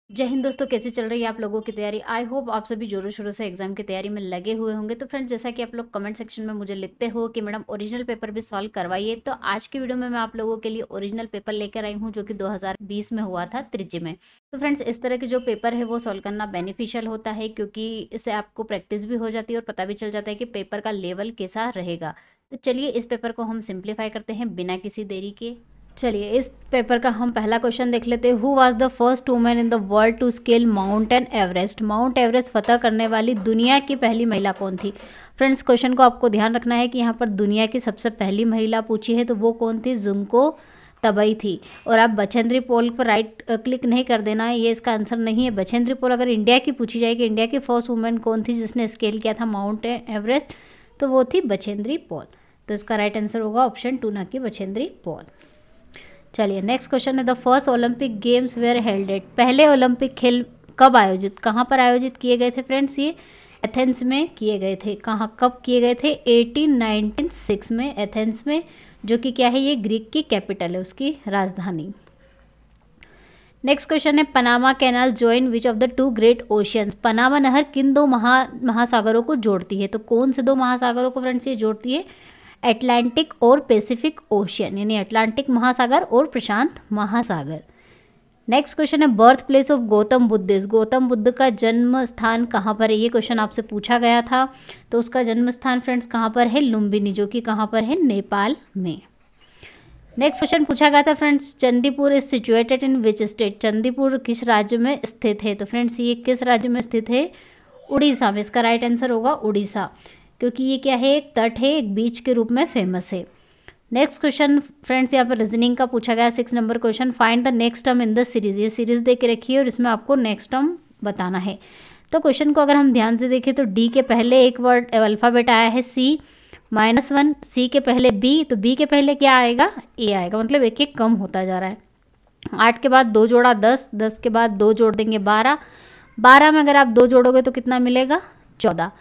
जय हिंद दोस्तों, कैसे चल रही है आप लोगों की तैयारी। आई होप आप सभी जोरों शोरों से एग्जाम की तैयारी में लगे हुए होंगे। तो फ्रेंड्स, जैसा कि आप लोग कमेंट सेक्शन में मुझे लिखते हो कि मैडम ओरिजिनल पेपर भी सॉल्व करवाइए, तो आज की वीडियो में मैं आप लोगों के लिए ओरिजिनल पेपर लेकर आई हूँ जो कि 2020 में हुआ था त्रिज्य में। तो फ्रेंड्स, इस तरह के जो पेपर है वो सॉल्व करना बेनिफिशियल होता है, क्योंकि इससे आपको प्रैक्टिस भी हो जाती है और पता भी चल जाता है कि पेपर का लेवल कैसा रहेगा। तो चलिए इस पेपर को हम सिंप्लीफाई करते हैं बिना किसी देरी के। चलिए इस पेपर का हम पहला क्वेश्चन देख लेते हैं। Who was the first women in the world to scale mountain Everest. Mount Everest फतह करने वाली दुनिया की पहली महिला कौन थी। फ्रेंड्स, क्वेश्चन को आपको ध्यान रखना है कि यहाँ पर दुनिया की सबसे पहली महिला पूछी है, तो वो कौन थी। जुंको तबई थी। और आप बछेंद्री पोल पर राइट क्लिक नहीं कर देना है, ये इसका आंसर नहीं है। बछेंद्री पोल अगर इंडिया की पूछी जाए कि इंडिया की फर्स्ट वुमेन कौन थी जिसने स्केल किया था माउंट एवरेस्ट, तो वो थी बछेंद्री पोल। तो इसका राइट आंसर होगा ऑप्शन 2, ना कि बछेंद्री पोल। चलिए नेक्स्ट क्वेश्चन है, the first Olympic games where held at. पहले ओलंपिक खेल कब आयोजित, कहाँ पर आयोजित किए गए थे फ्रेंड्स। ये एथेंस में किए गए थे। कहाँ कब किए गए थे। 1896 में एथेंस में, जो कि क्या है, ये ग्रीक की कैपिटल है, उसकी राजधानी। नेक्स्ट क्वेश्चन है, Panama canal join which of the two great oceans. Panama नहर किन दो महासागरों को जोड़ती है। तो कौन से दो महासागरों को फ्रेंड्स ये जोड़ती है। अटलांटिक और पैसिफिक ओशियन, यानी अटलांटिक महासागर और प्रशांत महासागर। नेक्स्ट क्वेश्चन है, birth place of Gautam Buddha. Gautam Buddha का जन्म स्थान कहाँ पर है। ये क्वेश्चन आपसे पूछा गया था। तो उसका जन्म स्थान फ्रेंड्स कहाँ पर है। लुम्बिनी, जो कि कहाँ पर है, नेपाल में। नेक्स्ट क्वेश्चन पूछा गया था friends, Chandipur is situated in which state. Chandipur किस राज्य में स्थित है। तो फ्रेंड्स ये किस राज्य में स्थित है। उड़ीसा में। इसका राइट आंसर होगा उड़ीसा, क्योंकि ये क्या है, एक तट है, एक बीच के रूप में फेमस है। नेक्स्ट क्वेश्चन फ्रेंड्स यहाँ पर रीजनिंग का पूछा गया 6 number question, find the next term in the series. ये सीरीज दे के रखी है और इसमें आपको नेक्स्ट टर्म बताना है। तो क्वेश्चन को अगर हम ध्यान से देखें तो डी के पहले एक वर्ड अल्फ़ाबेट आया है सी -1, सी के पहले बी, तो बी के पहले क्या आएगा, ए आएगा, मतलब एक एक कम होता जा रहा है। 8 के बाद 2 जोड़ा 10, 10 के बाद 2 जोड़ देंगे 12, 12 में अगर आप 2 जोड़ोगे तो कितना मिलेगा, 14।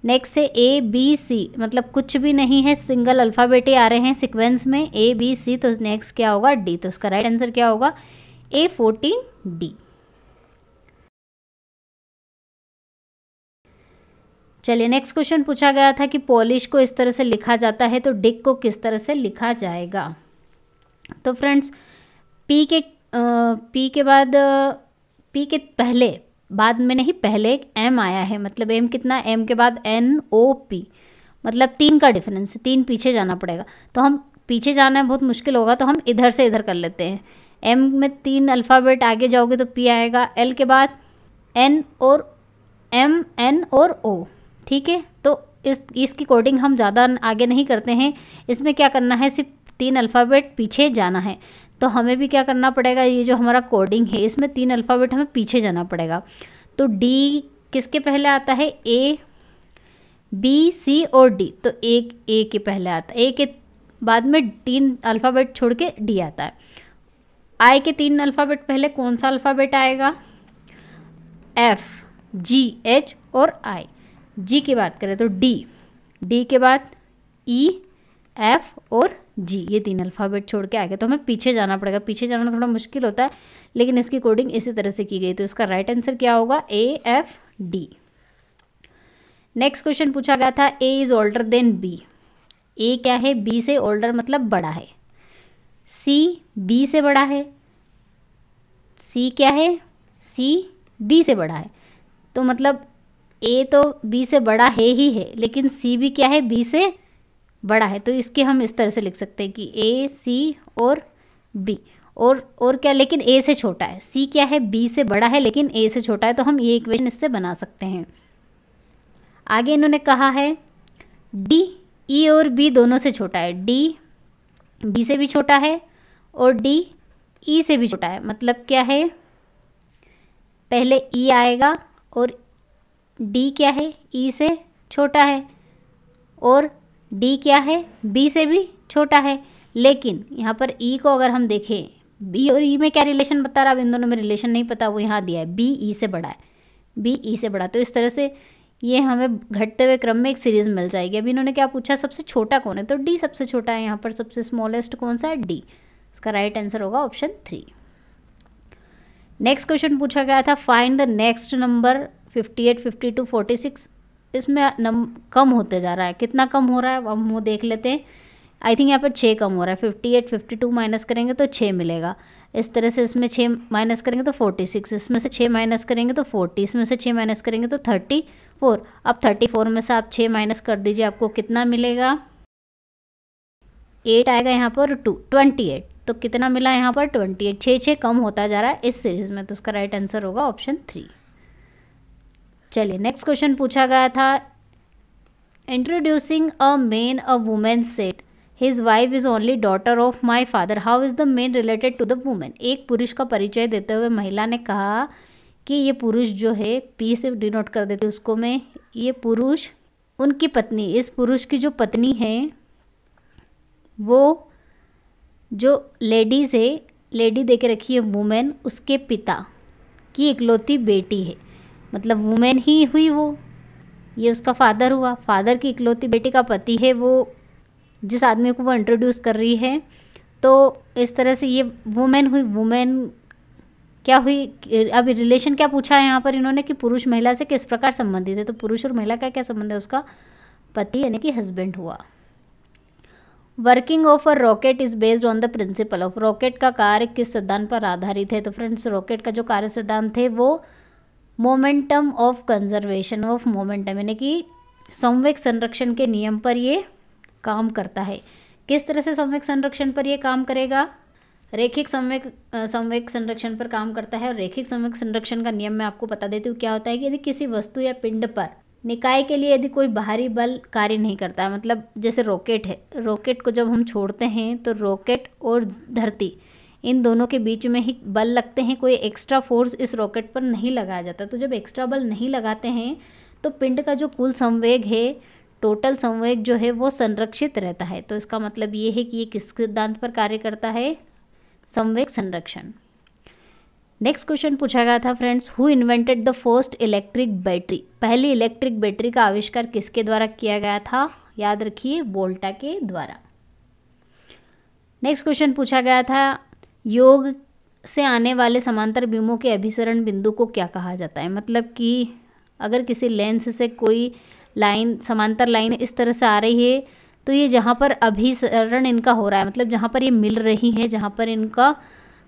नेक्स्ट है ए बी सी, मतलब कुछ भी नहीं है, सिंगल अल्फ़ाबेट ही आ रहे हैं सीक्वेंस में ए बी सी। तो नेक्स्ट क्या होगा, डी। तो इसका राइट आंसर क्या होगा, A14 डी। चलिए नेक्स्ट क्वेश्चन पूछा गया था कि पॉलिश को इस तरह से लिखा जाता है, तो डिक को किस तरह से लिखा जाएगा। तो फ्रेंड्स पी के बाद पी के पहले, बाद में नहीं, पहले एक एम आया है, मतलब एम कितना, एम के बाद NOP, मतलब 3 का डिफरेंस, 3 पीछे जाना पड़ेगा। तो हम पीछे जाना है, बहुत मुश्किल होगा, तो हम इधर से इधर कर लेते हैं। एम में 3 अल्फ़ाबेट आगे जाओगे तो पी आएगा, एल के बाद N और M, N और O, ठीक है। तो इसकी कोडिंग हम ज़्यादा आगे नहीं करते हैं। इसमें क्या करना है, सिर्फ 3 अल्फ़ाबेट पीछे जाना है। तो हमें भी क्या करना पड़ेगा, ये जो हमारा कोडिंग है इसमें 3 अल्फ़ाबेट हमें पीछे जाना पड़ेगा। तो डी किसके पहले आता है, ए बी सी और डी। तो एक ए के पहले आता है, ए के बाद में 3 अल्फ़ाबेट छोड़ के डी आता है। आई के 3 अल्फ़ाबेट पहले कौन सा अल्फ़ाबेट आएगा, एफ जी एच और आई। जी की बात करें तो डी, डी के बाद ई एफ और जी, ये 3 अल्फ़ाबेट छोड़ के आ गए। तो हमें पीछे जाना पड़ेगा। पीछे जाना थोड़ा मुश्किल होता है, लेकिन इसकी कोडिंग इसी तरह से की गई। तो इसका राइट आंसर क्या होगा, AFD। नेक्स्ट क्वेश्चन पूछा गया था, A is older than B. A क्या है, बी से ओल्डर मतलब बड़ा है। सी बी से बड़ा है। सी क्या है, सी बी से बड़ा है। तो मतलब ए तो बी से बड़ा है ही है, लेकिन सी भी क्या है, बी से बड़ा है। तो इसके हम इस तरह से लिख सकते हैं कि ए सी और बी, और क्या, लेकिन ए से छोटा है। सी क्या है, बी से बड़ा है लेकिन ए से छोटा है। तो हम ये इक्वेशन इससे बना सकते हैं। आगे इन्होंने कहा है डी ई और बी दोनों से छोटा है। डी बी से भी छोटा है और डी ई से भी छोटा है। मतलब क्या है, पहले ई आएगा और डी क्या है, ई से छोटा है, और डी क्या है, बी से भी छोटा है। लेकिन यहाँ पर ई को अगर हम देखें, बी और ई में क्या रिलेशन बता रहा है, अब इन दोनों में रिलेशन नहीं पता, वो यहाँ दिया है बी ई से बड़ा है, बी ई से बड़ा। तो इस तरह से ये हमें घटते हुए क्रम में एक सीरीज़ मिल जाएगी। अभी इन्होंने क्या पूछा, सबसे छोटा कौन है, तो डी सबसे छोटा है। यहाँ पर सबसे स्मॉलेस्ट कौन सा है, डी। इसका राइट आंसर होगा ऑप्शन 3। नेक्स्ट क्वेश्चन पूछा गया था फाइंड द नेक्स्ट नंबर 58, 52, 46। इसमें कम होते जा रहा है, कितना कम हो रहा है अब हम वो देख लेते हैं। आई थिंक यहाँ पर 6 कम हो रहा है। 58, 52 माइनस करेंगे तो 6 मिलेगा। इस तरह से इसमें 6 माइनस करेंगे तो 46, इसमें से 6 माइनस करेंगे तो 40, इसमें से 6 माइनस करेंगे तो 34। अब 34 में से आप 6 माइनस कर दीजिए, आपको कितना मिलेगा? 8 आएगा यहाँ पर, 28। तो कितना मिला यहाँ पर? 28। 6 कम होता जा रहा है इस सीरीज में, तो उसका राइट आंसर होगा ऑप्शन 3। चलिए नेक्स्ट क्वेश्चन पूछा गया था introducing a man a women said his wife is only daughter of my father, how is the man related to the women. एक पुरुष का परिचय देते हुए महिला ने कहा कि ये पुरुष जो है, पी से डिनोट कर देते उसको मैं, ये पुरुष उनकी पत्नी, इस पुरुष की जो पत्नी है वो जो लेडीज़ है, लेडी दे के रखी है वुमेन, उसके पिता की इकलौती बेटी है। मतलब वुमेन ही हुई वो, ये उसका फादर हुआ, फादर की इकलौती बेटी का पति है वो, जिस आदमी को वो इंट्रोड्यूस कर रही है। तो इस तरह से ये वुमेन हुई। वुमेन क्या हुई? अभी रिलेशन क्या पूछा है यहाँ पर इन्होंने कि पुरुष महिला से किस प्रकार संबंधित है, तो पुरुष और महिला का क्या संबंध है? उसका पति यानी कि हस्बैंड हुआ। Working of a rocket is based on the principle of, rocket का कार्य किस सिद्धांत पर आधारित है? तो फ्रेंड्स रॉकेट का जो कार्य सिद्धांत है वो momentum of conservation of momentum यानी कि संवेग संरक्षण के नियम पर ये काम करता है। किस तरह से संवेग संरक्षण पर ये काम करेगा? रेखिक संवेग संरक्षण पर काम करता है। और रेखिक संवेग संरक्षण का नियम मैं आपको बता देती हूँ क्या होता है कि यदि किसी वस्तु या पिंड पर निकाय के लिए यदि कोई बाहरी बल कार्य नहीं करता है, मतलब जैसे रॉकेट है, रॉकेट को जब हम छोड़ते हैं तो रॉकेट और धरती इन दोनों के बीच में ही बल लगते हैं, कोई एक्स्ट्रा फोर्स इस रॉकेट पर नहीं लगाया जाता। तो जब एक्स्ट्रा बल नहीं लगाते हैं तो पिंड का जो कुल संवेग है, टोटल संवेग जो है वो संरक्षित रहता है। तो इसका मतलब ये है कि ये किस सिद्धांत पर कार्य करता है? संवेग संरक्षण। नेक्स्ट क्वेश्चन पूछा गया था friends who invented the first electric battery, पहली इलेक्ट्रिक बैटरी का आविष्कार किसके द्वारा किया गया था? याद रखिए वोल्टा के द्वारा। नेक्स्ट क्वेश्चन पूछा गया था योग से आने वाले समांतर बीमों के अभिसरण बिंदु को क्या कहा जाता है? मतलब कि अगर किसी लेंस से कोई लाइन, समांतर लाइन इस तरह से आ रही है तो ये जहाँ पर अभिसरण इनका हो रहा है, मतलब जहाँ पर ये मिल रही है, जहाँ पर इनका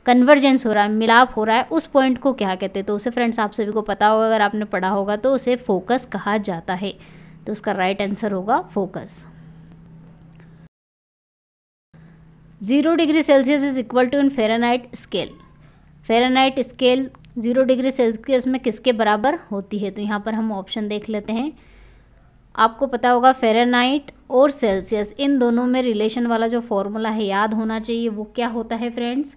कन्वर्जेंस हो रहा है, मिलाप हो रहा है, उस पॉइंट को क्या कहते हैं? तो उसे फ्रेंड्स आप सभी को पता होगा, अगर आपने पढ़ा होगा तो उसे फोकस कहा जाता है। तो उसका राइट आंसर होगा focus. 0 degree Celsius is equal to in Fahrenheit scale, Fahrenheit scale 0 degree Celsius में किसके बराबर होती है? तो यहाँ पर हम ऑप्शन देख लेते हैं। आपको पता होगा फ़ारेनहाइट और सेल्सियस इन दोनों में रिलेशन वाला जो फॉर्मूला है याद होना चाहिए, वो क्या होता है friends?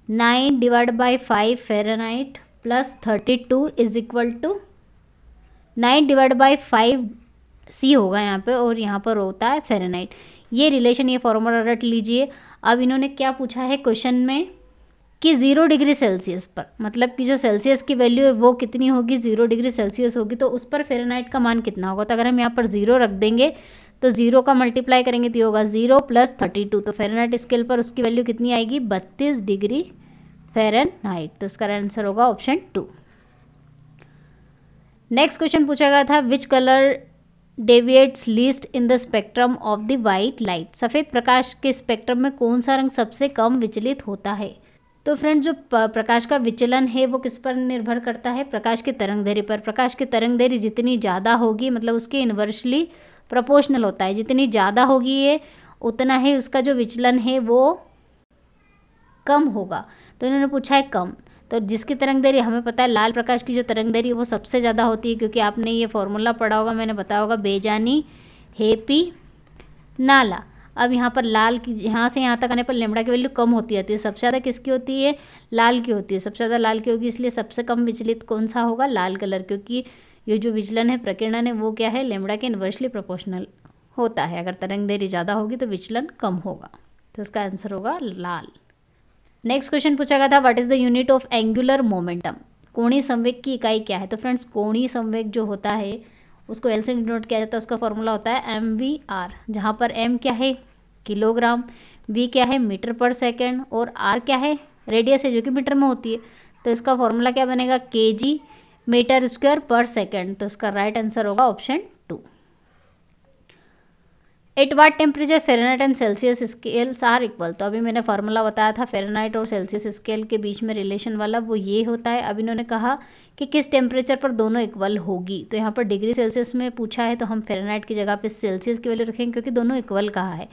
9/5 Fahrenheit plus 32 is equal to 9/5 C होगा यहाँ पे, और यहाँ पर होता है फ़ारेनहाइट। ये रिलेशन, ये फॉर्मूला रट लीजिए। अब इन्होंने क्या पूछा है क्वेश्चन में कि 0 डिग्री सेल्सियस पर, मतलब कि जो सेल्सियस की वैल्यू है वो कितनी होगी? 0 डिग्री सेल्सियस होगी, तो उस पर फ़ारेनहाइट का मान कितना होगा? तो अगर हम यहाँ पर 0 रख देंगे तो 0 का मल्टीप्लाई करेंगे तो ये होगा 0 + 32, तो फ़ारेनहाइट स्केल पर उसकी वैल्यू कितनी आएगी? 32 डिग्री फ़ारेनहाइट। तो इसका आंसर होगा ऑप्शन 2। नेक्स्ट क्वेश्चन पूछा गया था which colour deviates least in the spectrum of the white light, सफ़ेद प्रकाश के स्पेक्ट्रम में कौन सा रंग सबसे कम विचलित होता है? तो फ्रेंड जो प्रकाश का विचलन है वो किस पर निर्भर करता है? प्रकाश की तरंगदैर्घ्य पर। प्रकाश की तरंगदैर्घ्य जितनी ज़्यादा होगी, मतलब उसके इन्वर्सली प्रोपोर्शनल होता है, जितनी ज़्यादा होगी ये उतना ही उसका जो विचलन है वो कम होगा। तो इन्होंने पूछा है कम, तो जिसकी तरंगदैर्घ्य हमें पता है लाल प्रकाश की जो तरंगदैर्घ्य वो सबसे ज़्यादा होती है, क्योंकि आपने ये फॉर्मूला पढ़ा होगा, मैंने बताया होगा, बेजानी हेपी नाला। अब यहाँ पर लाल की यहाँ से यहाँ तक आने पर लैम्बडा की वैल्यू कम होती है, सबसे ज़्यादा किसकी होती है? लाल की होती है, सबसे ज़्यादा लाल की होगी, इसलिए सबसे कम विचलित कौन सा होगा? लाल कलर, क्योंकि ये जो विचलन है प्रकीर्णन है वो क्या है? लैम्बडा के इन्वर्सली प्रोपोर्शनल होता है। अगर तरंगदैर्घ्य ज़्यादा होगी तो विचलन कम होगा, तो इसका आंसर होगा लाल। नेक्स्ट क्वेश्चन पूछा गया था what is the unit of angular momentum, कोणीय संवेग की इकाई क्या है? तो फ्रेंड्स कोणीय संवेग जो होता है उसको एल से डिनोट किया जाता है, उसका फॉर्मूला होता है MVR, जहाँ पर M क्या है? किलोग्राम, V क्या है? मीटर पर सेकेंड, और R क्या है? रेडियस है जो कि मीटर में होती है। तो इसका फॉर्मूला क्या बनेगा, kg metre square per second. तो इसका राइट आंसर होगा option 2। At what temperature Fahrenheit and Celsius scales are equal. तो अभी मैंने फार्मूला बताया था फ़ारेनहाइट और सेल्सियस स्केल के बीच में रिलेशन वाला, वो ये होता है। अब इन्होंने कहा कि किस टेम्परेचर पर दोनों इक्वल होगी, तो यहाँ पर डिग्री सेल्सियस में पूछा है, तो हम फ़ारेनहाइट की जगह पे सेल्सियस की वैल्यू रखेंगे क्योंकि दोनों इक्वल कहा है।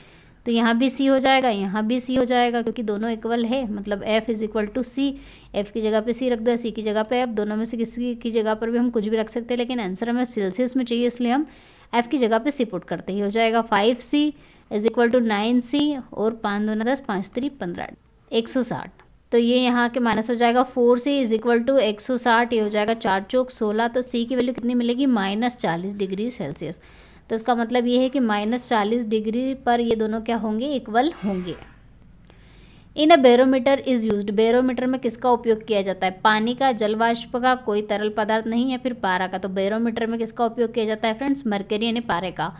तो यहाँ भी सी हो जाएगा, यहाँ भी सी हो जाएगा, क्योंकि दोनों इक्वल है, मतलब F is equal to C. F की जगह पे सी रख दो, सी की जगह पे एफ, दोनों में से किसी की जगह पर भी हम कुछ भी रख सकते हैं, लेकिन आंसर हमें सेल्सियस में चाहिए, इसलिए हम एफ की जगह पे सी पुट करते ही हो जाएगा। 5c is equal to 9c और 5 दूना 10, 5 3 15, 160। तो ये यहाँ के माइनस हो जाएगा। 4c इज इक्वल टू 160, ये हो जाएगा 4 चौक 16। तो c की वैल्यू कितनी मिलेगी, -40 डिग्री सेल्सियस। तो इसका मतलब ये है कि -40 डिग्री पर ये दोनों क्या होंगे, इक्वल होंगे। इन अ बैरोमीटर इज़ यूज्ड। बैरोमीटर में किसका उपयोग किया जाता है, पानी का, जल वाष्प का, कोई तरल पदार्थ नहीं, या फिर पारा का। तो बैरोमीटर में किसका उपयोग किया जाता है फ्रेंड्स, मरकरी यानी पारे का।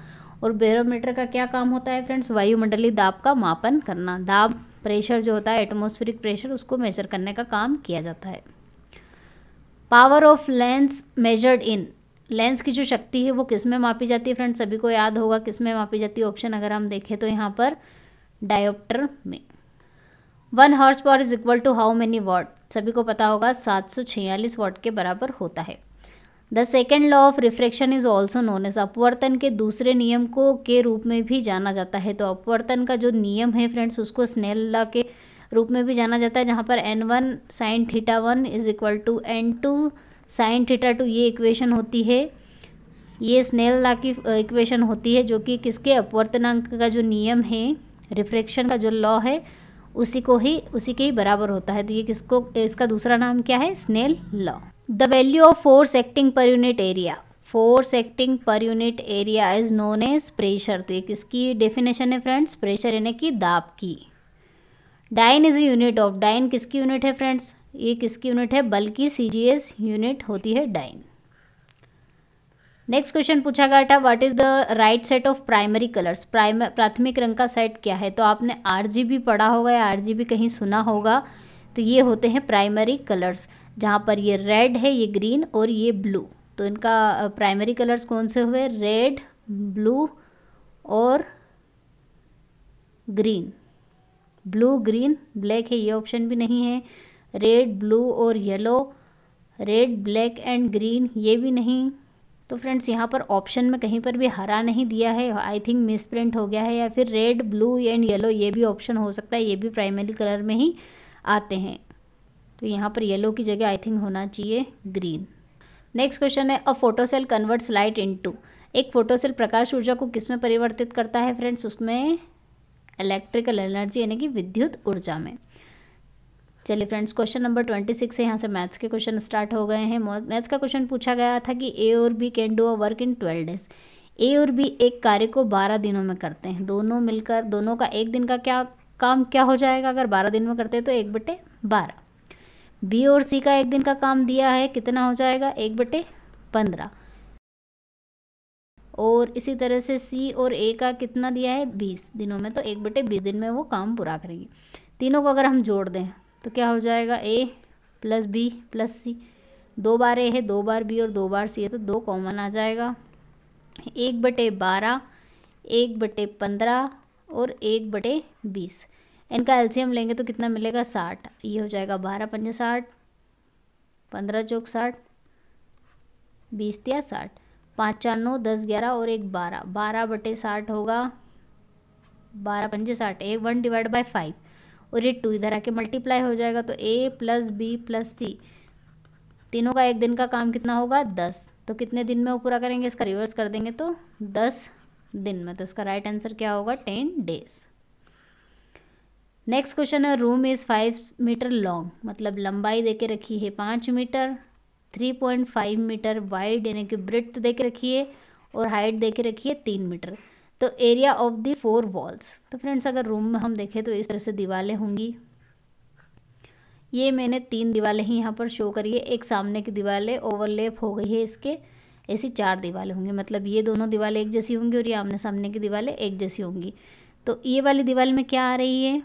और बैरोमीटर का क्या काम होता है फ्रेंड्स, वायुमंडलीय दाब का मापन करना। दाब प्रेशर जो होता है, एटमॉस्फेरिक प्रेशर, उसको मेजर करने का काम किया जाता है। Power of lens measured in. Lens की जो शक्ति है वो किस में मापी जाती है फ्रेंड्स, सभी को याद होगा किस में मापी जाती है। ऑप्शन अगर हम देखें तो यहाँ पर डायोप्टर में। 1 horse power is equal to how many watt, सभी को पता होगा 746 वाट के बराबर होता है। The second law of refraction is also known as. अपवर्तन के दूसरे नियम को के रूप में भी जाना जाता है। तो अपवर्तन का जो नियम है फ्रेंड्स, उसको स्नेल लॉ के रूप में भी जाना जाता है, जहाँ पर n1 sin θ1 is equal to n2 sin θ2। ये इक्वेशन होती है, ये स्नेल लॉ की इक्वेशन होती है, जो कि किसके, अपवर्तनांक का जो नियम है, रिफ्रैक्शन का जो लॉ है, उसी के ही बराबर होता है। तो ये किसको, इसका दूसरा नाम क्या है, Snell law. The value of force acting per unit area. Force acting per unit area is known as pressure. तो ये किसकी डेफिनेशन है फ्रेंड्स, प्रेशर यानी कि दाब की। Dyne is unit of. Dyne किसकी यूनिट है फ्रेंड्स, ये किसकी यूनिट है, बल की CGS यूनिट होती है डाइन। नेक्स्ट क्वेश्चन पूछा गया था, what is the right set of primary colours. प्राथमिक रंग का सेट क्या है। तो आपने RGB पढ़ा होगा या RGB कहीं सुना होगा। तो ये होते हैं प्राइमरी कलर्स, जहाँ पर ये रेड है, ये ग्रीन और ये ब्लू। तो इनका प्राइमरी कलर्स कौन से हुए, रेड, ब्लू और ग्रीन। ब्लू, ग्रीन, ब्लैक है, ये ऑप्शन भी नहीं है। रेड, ब्लू और yellow, red, black and green, ये भी नहीं। तो फ्रेंड्स यहाँ पर ऑप्शन में कहीं पर भी हरा नहीं दिया है, आई थिंक मिसप्रिंट हो गया है, या फिर रेड, ब्लू एंड येलो, ये भी ऑप्शन हो सकता है, ये भी प्राइमरी कलर में ही आते हैं। तो यहाँ पर येलो की जगह आई थिंक होना चाहिए ग्रीन। नेक्स्ट क्वेश्चन है, अ फोटोसेल कन्वर्ट्स लाइट इनटू। एक फोटोसेल प्रकाश ऊर्जा को किस में परिवर्तित करता है फ्रेंड्स, उसमें इलेक्ट्रिकल एनर्जी यानी कि विद्युत ऊर्जा में। चलिए फ्रेंड्स, क्वेश्चन नंबर 26 है, यहाँ से मैथ्स के क्वेश्चन स्टार्ट हो गए हैं। मैथ्स का क्वेश्चन पूछा गया था कि ए और B can do a work in 12 days. A और बी एक कार्य को 12 दिनों में करते हैं। दोनों मिलकर, दोनों का एक दिन का क्या काम क्या हो जाएगा, अगर 12 दिन में करते हैं तो 1/12। बी और सी का एक दिन का काम दिया है, कितना हो जाएगा, 1/15। और इसी तरह से सी और ए का कितना दिया है, 20 दिनों में, तो 1/20 दिन में वो काम पूरा करेंगे। तीनों को अगर हम जोड़ दें तो क्या हो जाएगा, A + B + C। 2 bar A है, 2 बार B और 2 बार C है, तो 2 कॉमन आ जाएगा। 1/12, 1/15 और 1/20। इनका एलसीएम लेंगे तो कितना मिलेगा, 60। ये हो जाएगा 12 × 5 = 60, 15 × 4 = 60, 20 × 60, 5 × 4 = 9, 10 × 11 और 1 12, 12/60 होगा, 12 × 5 = 60, 1/5 और ये 2 इधर आके मल्टीप्लाई हो जाएगा। तो A + B + C, तीनों का एक दिन का काम कितना होगा, 10। तो कितने दिन में वो पूरा करेंगे, इसका रिवर्स कर देंगे तो 10 दिन में। तो इसका राइट आंसर क्या होगा, 10 डेज। नेक्स्ट क्वेश्चन है, रूम इज़ 5 मीटर लॉन्ग, मतलब लंबाई दे के रखी है 5 मीटर, 3.5 मीटर वाइड यानी कि ब्रेड्थ दे के रखी है, और हाइट दे के रखी है 3 मीटर। तो एरिया ऑफ द 4 वॉल्स। तो फ्रेंड्स अगर रूम में हम देखें तो इस तरह से दीवारें होंगी। ये मैंने 3 दीवारें ही यहाँ पर शो करी है, एक सामने की दीवारें ओवरलैप हो गई है इसके, ऐसी 4 दीवारें होंगी, मतलब ये दोनों दीवारें एक जैसी होंगी और ये आमने सामने की दीवारें एक जैसी होंगी। तो ये वाली दीवार में क्या आ रही है,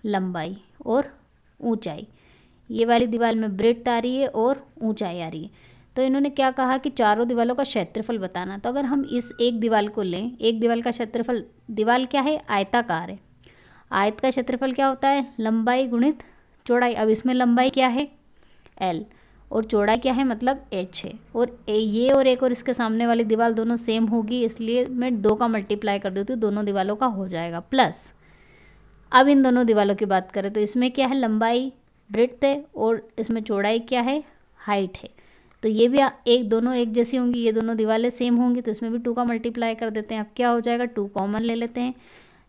लंबाई और ऊंचाई। ये वाली दीवार में ब्रेड्थ आ रही है और ऊंचाई आ रही है। तो इन्होंने क्या कहा कि चारों दीवारों का क्षेत्रफल बताना। तो अगर हम इस एक दीवार को लें, एक दीवार का क्षेत्रफल, दीवार क्या है, आयताकार है, आयत का क्षेत्रफल क्या होता है, लंबाई गुणित चौड़ाई। अब इसमें लंबाई क्या है, L, और चौड़ाई क्या है, मतलब H है। और ये और एक और इसके सामने वाली दीवार दोनों सेम होगी, इसलिए मैं 2 का मल्टीप्लाई कर देती हूँ, दोनों दीवारों का हो जाएगा प्लस। अब इन दोनों दीवारों की बात करें तो इसमें क्या है, लंबाई ब्रेड्थ है और इसमें चौड़ाई क्या है, हाइट है। तो ये भी दोनों एक जैसी होंगी, ये दोनों दीवारें सेम होंगी, तो इसमें भी 2 का मल्टीप्लाई कर देते हैं। अब क्या हो जाएगा, 2 कॉमन ले लेते हैं,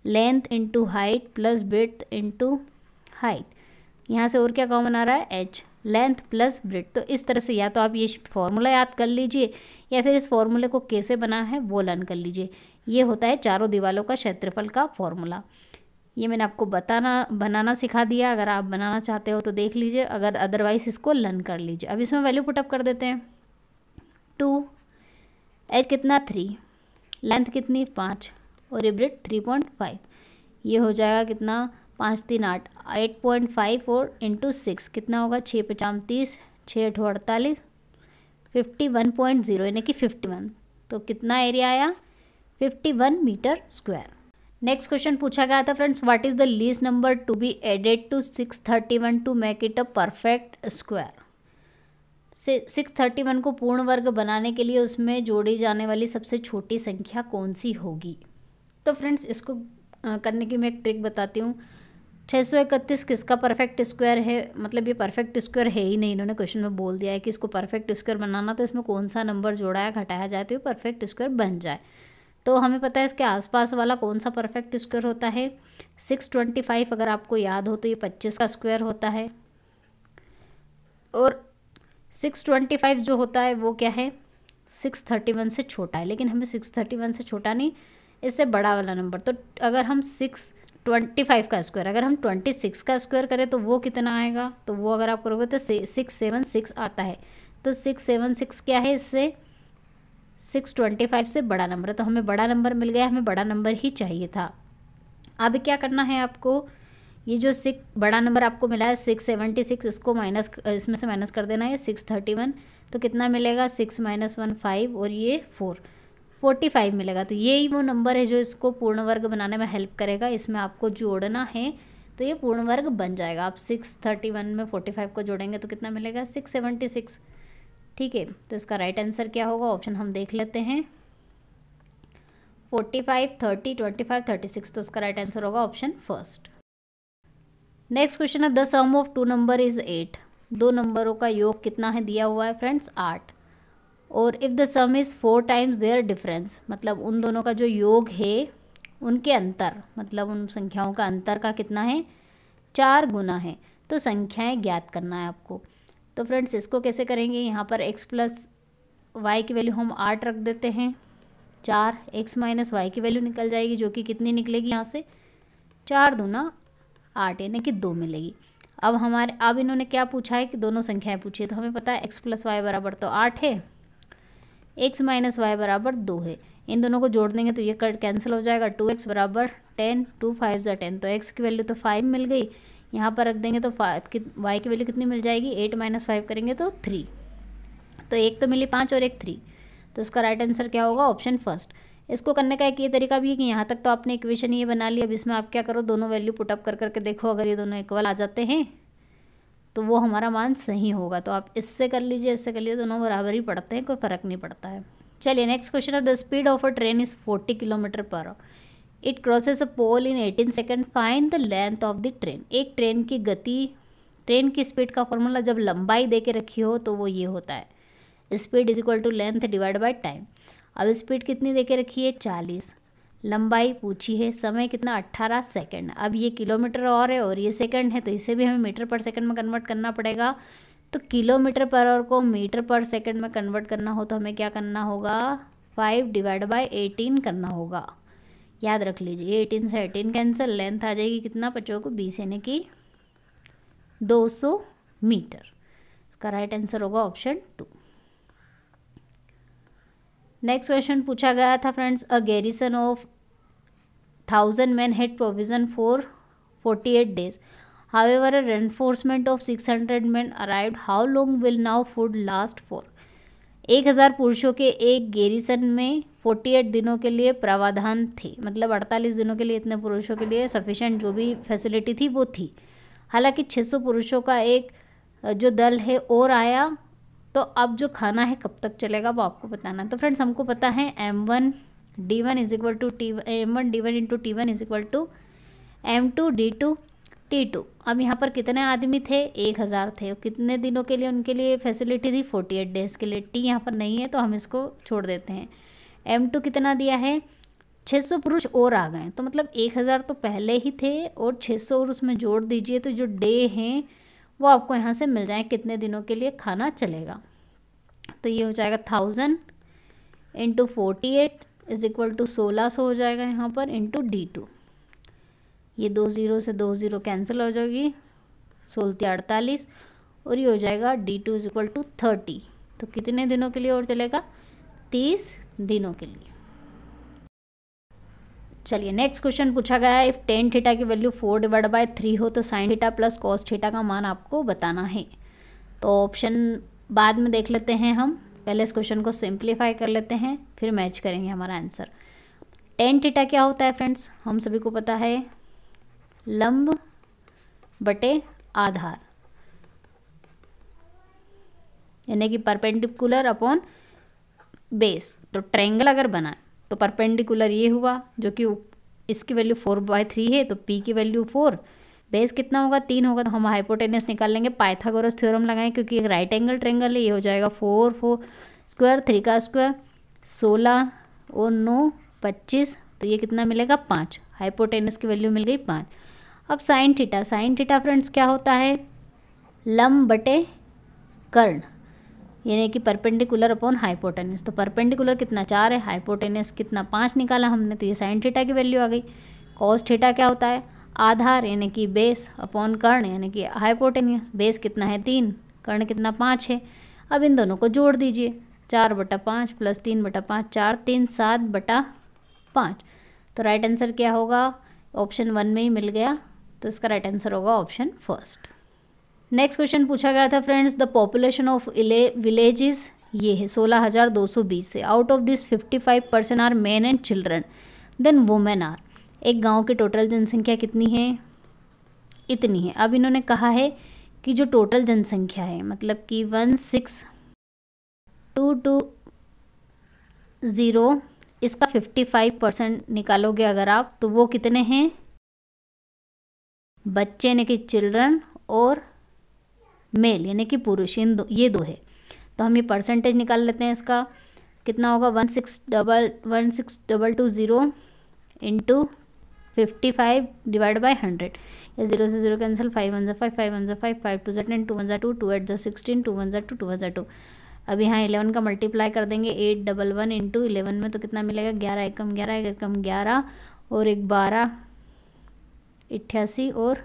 length into height plus breadth into height. यहाँ से और क्या कॉमन आ रहा है, H, लेंथ प्लस ब्रेड्थ। तो इस तरह से या तो आप ये फॉर्मूला याद कर लीजिए या फिर इस फॉर्मूले को कैसे बना है वो लर्न कर लीजिए। ये होता है चारों दीवारों का क्षेत्रफल का फॉर्मूला। ये मैंने आपको बनाना सिखा दिया, अगर आप बनाना चाहते हो तो देख लीजिए, अगर अदरवाइज इसको लर्न कर लीजिए। अब इसमें वैल्यू पुटअप कर देते हैं। 2, H कितना 3, लेंथ कितनी 5 और ये ब्रेड्थ 3.5। ये हो जाएगा कितना, 5 3 8, 8.5 और इंटू 6 कितना होगा, 6 5 30, 6 8 48, 51.0 यानी कि 51। तो कितना एरिया आया, 51 मीटर स्क्वायर। नेक्स्ट क्वेश्चन पूछा गया था friends, what is the least number to be added to 631 to make it a perfect square. 631 को पूर्ण वर्ग बनाने के लिए उसमें जोड़ी जाने वाली सबसे छोटी संख्या कौन सी होगी। तो फ्रेंड्स इसको करने की मैं एक ट्रिक बताती हूँ। 631 किसका परफेक्ट स्क्वायर है, मतलब ये परफेक्ट स्क्वायर है ही नहीं, इन्होंने क्वेश्चन में बोल दिया है कि इसको परफेक्ट स्क्वायर बनाना, तो इसमें कौन सा नंबर जोड़ाया घटाया जाए तो ये परफेक्ट स्क्वायर बन जाए। तो हमें पता है इसके आसपास वाला कौन सा परफेक्ट स्क्वायर होता है, 625 अगर आपको याद हो तो ये 25 का स्क्वायर होता है, और 625 जो होता है वो क्या है, 631 से छोटा है, लेकिन हमें 631 से छोटा नहीं, इससे बड़ा वाला नंबर। तो अगर हम 625 का स्क्वायर, अगर हम 26 का स्क्वायर करें तो वो कितना आएगा, तो वो अगर आप करोगे तो 676 आता है। तो 676 क्या है, इससे 625 से बड़ा नंबर है, तो हमें बड़ा नंबर मिल गया, हमें बड़ा नंबर ही चाहिए था। अब क्या करना है आपको, ये जो बड़ा नंबर आपको मिला है 676, इसको इसमें से माइनस कर देना है 631, तो कितना मिलेगा, 6 - 1 5 और ये 45 मिलेगा। तो यही वो नंबर है जो इसको पूर्ण वर्ग बनाने में हेल्प करेगा। इसमें आपको जोड़ना है तो ये पूर्ण वर्ग बन जाएगा। आप 631 में 45 को जोड़ेंगे तो कितना मिलेगा, 676। ठीक है, तो इसका राइट आंसर क्या होगा, ऑप्शन हम देख लेते हैं, 45 30 25 36। तो इसका राइट आंसर होगा ऑप्शन फर्स्ट। नेक्स्ट क्वेश्चन है, the sum of 2 number is 8। 2 नंबरों का योग कितना है दिया हुआ है फ्रेंड्स, 8। और if the sum is 4 times their difference, मतलब उन दोनों का जो योग है उनके अंतर, मतलब उन संख्याओं का अंतर का कितना है, 4 गुना है। तो संख्याएं ज्ञात करना है आपको। तो फ्रेंड्स इसको कैसे करेंगे, यहाँ पर x प्लस वाई की वैल्यू हम 8 रख देते हैं, 4 x माइनस वाई की वैल्यू निकल जाएगी, जो कि कितनी निकलेगी यहाँ से, 4 दूना 8 यानी कि 2 मिलेगी। अब इन्होंने क्या पूछा है कि दोनों संख्याएं पूछी है, तो हमें पता है x प्लस वाई बराबर तो 8 है, x माइनस वाई बराबर 2 है। इन दोनों को जोड़ देंगे तो ये कैंसिल हो जाएगा, 2x बराबर 10, 2 5 10, तो x की वैल्यू तो 5 मिल गई। यहाँ पर रख देंगे तो y की वैल्यू कितनी मिल जाएगी, 8 - 5 करेंगे तो 3। तो एक तो मिली 5 और एक 3, तो इसका राइट आंसर क्या होगा, ऑप्शन फर्स्ट। इसको करने का एक ये तरीका भी है कि यहाँ तक तो आपने इक्वेशन ये बना ली, अब इसमें आप क्या करो, दोनों वैल्यू पुटअप कर करके देखो, अगर ये दोनों इक्वल आ जाते हैं तो वो हमारा मान सही होगा। तो आप इससे कर लीजिए, इससे कर लीजिए, दोनों बराबर ही पड़ते हैं, कोई फ़र्क नहीं पड़ता है। चलिए नेक्स्ट क्वेश्चन है, the speed of a train is 40 kilometre per hour, it crosses a pole in 18 second, find the length of the train. एक ट्रेन की गति, ट्रेन की स्पीड का फॉर्मूला जब लंबाई दे के रखी हो तो वो ये होता है, speed is equal to length divide by time. अब स्पीड कितनी दे के रखी है, 40, लंबाई पूछी है, समय कितना 18 सेकेंड। अब ये किलोमीटर और ये सेकंड है, तो इसे भी हमें मीटर पर सेकंड में कन्वर्ट करना पड़ेगा। तो किलोमीटर पर आवर को मीटर पर सेकंड में कन्वर्ट करना हो तो हमें क्या करना होगा, 5 डिवाइड बाय 18 करना होगा। याद रख लीजिए, 18 से 18 कैंसिल, लेंथ आ जाएगी कितना, 5 को 20 यानी कि 200 मीटर। इसका राइट आंसर होगा ऑप्शन 2। नेक्स्ट क्वेश्चन पूछा गया था friends, a garrison of 1000 man had provision for 48 days, however a reinforcement of 600 men arrived, how long will now food last for. 1000 पुरुषों के एक गैरिसन में 48 दिनों के लिए प्रावधान थे, मतलब 48 दिनों के लिए इतने पुरुषों के लिए सफिशेंट जो भी फैसिलिटी थी वो थी। हालांकि 600 पुरुषों का एक जो दल है और आया, तो अब जो खाना है कब तक चलेगा वो आपको बताना। तो फ्रेंड्स हमको पता है m1d1 is equal to m1d1 into t1 is equal to m2d2 t2। अब यहाँ पर कितने आदमी थे, 1000 थे। कितने दिनों के लिए उनके लिए फैसिलिटी थी, 48 डेज़ के लिए। टी यहाँ पर नहीं है तो हम इसको छोड़ देते हैं। m2 कितना दिया है, 600 पुरुष और आ गए, तो मतलब 1000 तो पहले ही थे और 600 और उसमें जोड़ दीजिए, तो जो डे हैं वो आपको यहाँ से मिल जाए कितने दिनों के लिए खाना चलेगा। तो ये हो जाएगा 1000 इंटू 48 इज इक्वल टू 1600 हो जाएगा यहाँ पर, इंटू d2। ये 2 0 से 2 0 कैंसिल हो जाएगी, 16 48, और ये हो जाएगा d2 इज इक्वल टू 30। तो कितने दिनों के लिए और चलेगा, 30 दिनों के लिए। चलिए नेक्स्ट क्वेश्चन पूछा गया है, इफ़ टेन थीटा की वैल्यू 4/3 हो तो sine theta plus cos theta का मान आपको बताना है। तो ऑप्शन बाद में देख लेते हैं, हम पहले इस क्वेश्चन को सिंप्लीफाई कर लेते हैं फिर मैच करेंगे हमारा आंसर। टेन थीटा क्या होता है फ्रेंड्स, हम सभी को पता है, लंब बटे आधार, यानी कि परपेंडिकुलर अपॉन बेस। तो ट्रायंगल अगर बना तो परपेंडिकुलर ये हुआ, जो कि इसकी वैल्यू 4/3 है, तो p की वैल्यू 4, बेस कितना होगा, 3 होगा, तो हम हाइपोटेनस निकाल लेंगे। पाइथागोरस थ्योरम लगाएं क्योंकि एक राइट एंगल ट्रायंगल है। ये हो जाएगा 4 4 स्क्वायर, 3 का स्क्वायर 16 और 9 25, तो ये कितना मिलेगा 5। हाइपोटेनस की वैल्यू मिल गई 5। अब sine theta, sine theta friends क्या होता है, लंब बटे कर्ण, यानी कि परपेंडिकुलर अपॉन हाइपोटेनस। तो परपेंडिकुलर कितना 4 है, हाइपोटेनस कितना 5 निकाला हमने, तो ये साइन थीटा की वैल्यू आ गई। कॉस थीटा क्या होता है, आधार यानी कि बेस अपॉन कर्ण यानी कि हाइपोटेनस। बेस कितना है 3, कर्ण कितना 5 है। अब इन दोनों को जोड़ दीजिए, 4/5 प्लस 3/5, 4 3 7/5। तो राइट आंसर क्या होगा, ऑप्शन 1 में ही मिल गया, तो इसका राइट आंसर होगा ऑप्शन फर्स्ट। नेक्स्ट क्वेश्चन पूछा गया था friends, the population of villages ये है 16,220 से, out of this 55% are men and children, then women are. एक गांव की टोटल जनसंख्या कितनी है, इतनी है। अब इन्होंने कहा है कि जो टोटल जनसंख्या है, मतलब कि 16,220, इसका 55% निकालोगे अगर आप, तो वो कितने हैं, बच्चे यानी कि चिल्ड्रन और मेल यानी कि पुरुष, ये दो है। तो हम ये परसेंटेज निकाल लेते हैं, इसका कितना होगा, 16,220 इंटू 55 डिवाइड बाई 100। या 0 से 0 कैंसिल, 5 1 5 5 1 5 5 2 10 2 1 2 2 8 16 2 1 2 2 1 2। अब यहाँ 11 का मल्टीप्लाई कर देंगे, 811 इंटू 11 में तो कितना मिलेगा, 11 एकम 11 एक एकम 11 और एक 12 88 और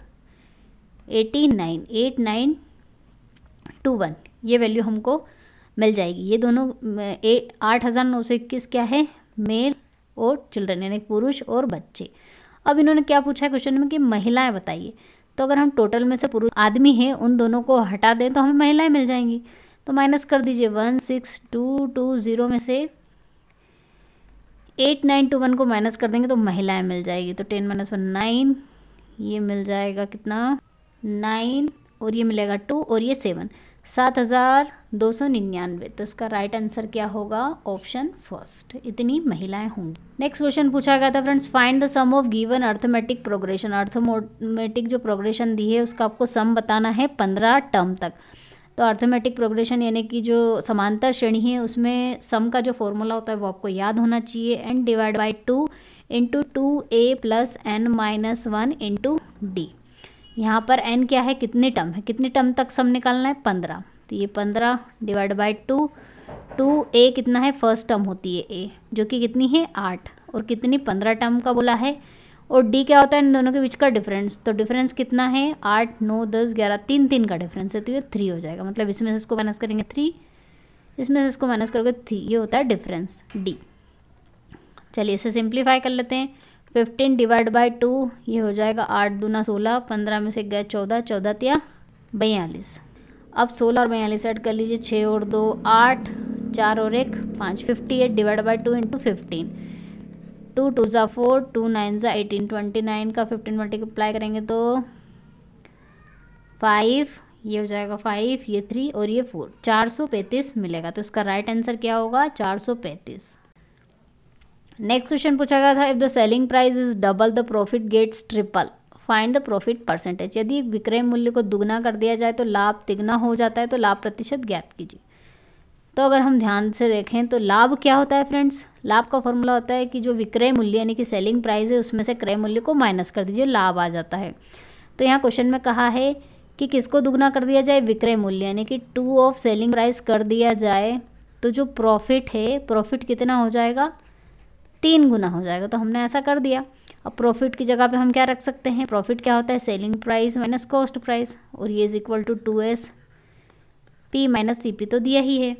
89 8921, ये वैल्यू हमको मिल जाएगी। ये दोनों 8,921 क्या है, मेल और चिल्ड्रन यानी पुरुष और बच्चे। अब इन्होंने क्या पूछा है क्वेश्चन में कि महिलाएं बताइए। तो अगर हम टोटल में से पुरुष आदमी हैं उन दोनों को हटा दें तो हमें महिलाएं मिल जाएंगी। तो माइनस कर दीजिए, 16,220 में से 8921 को माइनस कर देंगे तो महिलाएं मिल जाएगी। तो 10 - 1 9, ये मिल जाएगा कितना 9 और ये मिलेगा 2 और ये 7, 7,299। तो इसका राइट आंसर क्या होगा, ऑप्शन फर्स्ट, इतनी महिलाएं होंगी। नेक्स्ट क्वेश्चन पूछा गया था friends, find the sum of given arithmetic progression. Arithmetic जो प्रोग्रेशन दी है उसका आपको सम बताना है 15 टर्म तक। तो अर्थमेटिक प्रोग्रेशन यानी कि जो समांतर श्रेणी है उसमें सम का जो फॉर्मूला होता है वो आपको याद होना चाहिए, n divide by 2 into 2a plus n minus 1 into D. यहाँ पर n क्या है, कितने टर्म है, कितने टर्म तक सम निकालना है, 15। तो ये 15 डिवाइड बाई 2, 2a कितना है, फर्स्ट टर्म होती है a जो कि कितनी है 8 और कितनी 15 टर्म का बोला है। और d क्या होता है, इन दोनों के बीच का डिफरेंस। तो डिफरेंस कितना है 8 9 10 11, 3 3 का डिफरेंस है, तो ये 3 हो जाएगा। मतलब इसमें से इसको माइनस करेंगे 3, इसमें से इसको माइनस करोगे 3, ये होता है डिफरेंस d। चलिए इसे सिंप्लीफाई कर लेते हैं। 15 डिवाइड बाई 2 ये हो जाएगा 8 दूना 16, 15 में से गए 14, 14 तिया 42। अब 16 और 42 ऐड कर लीजिए, 6 और 2 8, 4 और 1 5, 58 डिवाइड बाई 2 इंटू 15, 2 2 ज़ा 4, 2 9 ज़ा 18, 29 का 15 मल्टीप्लाई करेंगे तो 5, ये हो जाएगा 5, ये 3 और ये 4, 435 मिलेगा। तो इसका राइट आंसर क्या होगा? 435। नेक्स्ट क्वेश्चन पूछा गया था, if the selling price is double the profit gets triple, find the profit percentage. यदि विक्रय मूल्य को दुगना कर दिया जाए तो लाभ तिगुना हो जाता है, तो लाभ प्रतिशत ज्ञात कीजिए। तो अगर हम ध्यान से देखें तो लाभ क्या होता है फ्रेंड्स? लाभ का फॉर्मूला होता है कि जो विक्रय मूल्य यानी कि सेलिंग प्राइस है उसमें से क्रय मूल्य को माइनस कर दीजिए, लाभ आ जाता है। तो यहाँ क्वेश्चन में कहा है कि किसको दुगना कर दिया जाए? विक्रय मूल्य यानी कि 2 ऑफ सेलिंग प्राइस कर दिया जाए तो जो प्रॉफिट है, प्रॉफिट कितना हो जाएगा? 3 गुना हो जाएगा। तो हमने ऐसा कर दिया। अब प्रॉफिट की जगह पे हम क्या रख सकते हैं? प्रॉफिट क्या होता है? Selling price minus cost price, और ये is equal to 2s p minus C P, तो दिया ही है।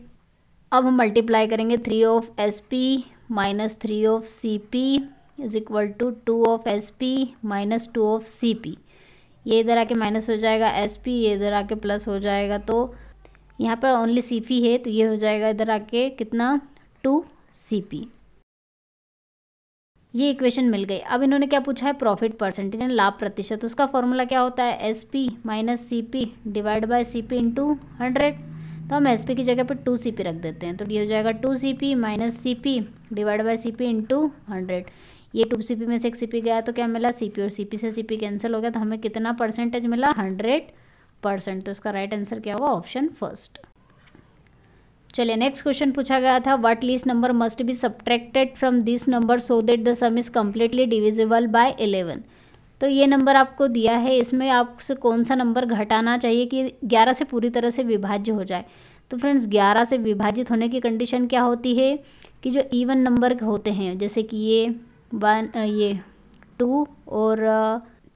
अब हम मल्टीप्लाई करेंगे 3 of S P minus 3 of C P is equal to 2 of S P minus 2 of C P. ये इधर आके माइनस हो जाएगा एस पी, ये इधर आके प्लस हो जाएगा। तो यहाँ पर ओनली सी पी है तो ये हो जाएगा इधर आके कितना? 2 सी पी। ये इक्वेशन मिल गई। अब इन्होंने क्या पूछा है? प्रॉफिट परसेंटेज यानी लाभ प्रतिशत। उसका फॉर्मूला क्या होता है? S P minus C P divide by C P into 100। तो हम एस पी की जगह पर 2 सी पी रख देते हैं, तो ये हो जाएगा 2 C P minus C P divide by C P into 100। ये 2 सी पी में से एक सी पी गया तो क्या मिला? सी पी, और सी पी से सी पी कैंसिल हो गया तो हमें कितना परसेंटेज मिला? 100%। तो इसका राइट आंसर क्या होगा? Option first. चलिए नेक्स्ट क्वेश्चन पूछा गया था, what least number must be subtracted from this number so that the some is completely divisible by 11। तो ये नंबर आपको दिया है, इसमें आपसे कौन सा नंबर घटाना चाहिए कि 11 से पूरी तरह से विभाज्य हो जाए। तो फ्रेंड्स 11 से विभाजित होने की कंडीशन क्या होती है कि जो इवन नंबर होते हैं, जैसे कि ये 2 और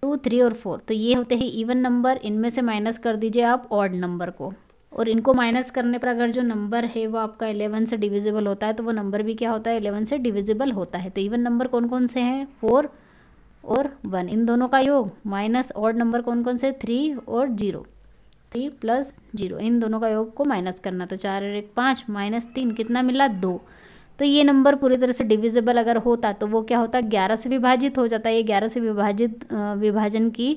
2, 3 और 4, तो ये होते हैं इवन नंबर। इनमें से माइनस कर दीजिए आप ऑड नंबर को, और इनको माइनस करने पर अगर जो नंबर है वो आपका 11 से डिविजिबल होता है तो वो नंबर भी क्या होता है? 11 से डिविजिबल होता है। तो इवन नंबर कौन कौन से हैं? 4 और 1, इन दोनों का योग, माइनस ऑड नंबर कौन कौन से? 3 और 0, 3 प्लस 0, इन दोनों का योग को माइनस करना। तो 4 और 1 5 माइनस 3 कितना मिला? 2। तो ये नंबर पूरी तरह से डिविजिबल अगर होता तो वो क्या होता? 11 से विभाजित हो जाता है। ये 11 से विभाजन की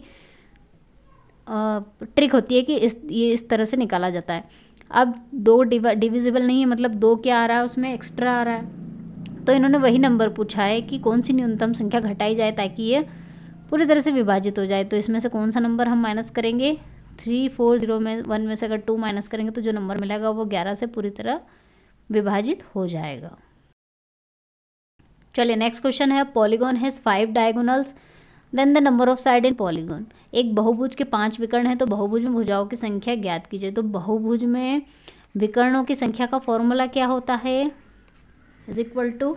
ट्रिक होती है कि ये इस तरह से निकाला जाता है। अब 2 डिविजिबल नहीं है, मतलब 2 क्या आ रहा है? उसमें एक्स्ट्रा आ रहा है। तो इन्होंने वही नंबर पूछा है कि कौन सी न्यूनतम संख्या घटाई जाए ताकि ये पूरी तरह से विभाजित हो जाए। तो इसमें से कौन सा नंबर हम माइनस करेंगे? 3 4 0 में 1 में से अगर 2 माइनस करेंगे तो जो नंबर मिलेगा वो 11 से पूरी तरह विभाजित हो जाएगा। चलिए नेक्स्ट क्वेश्चन है, polygon has 5 diagonals then the number of side in polygon. एक बहुभुज के 5 विकर्ण हैं तो बहुभुज में भुजाओं की संख्या ज्ञात कीजिए। तो बहुभुज में विकर्णों की संख्या का फॉर्मूला क्या होता है? Is equal to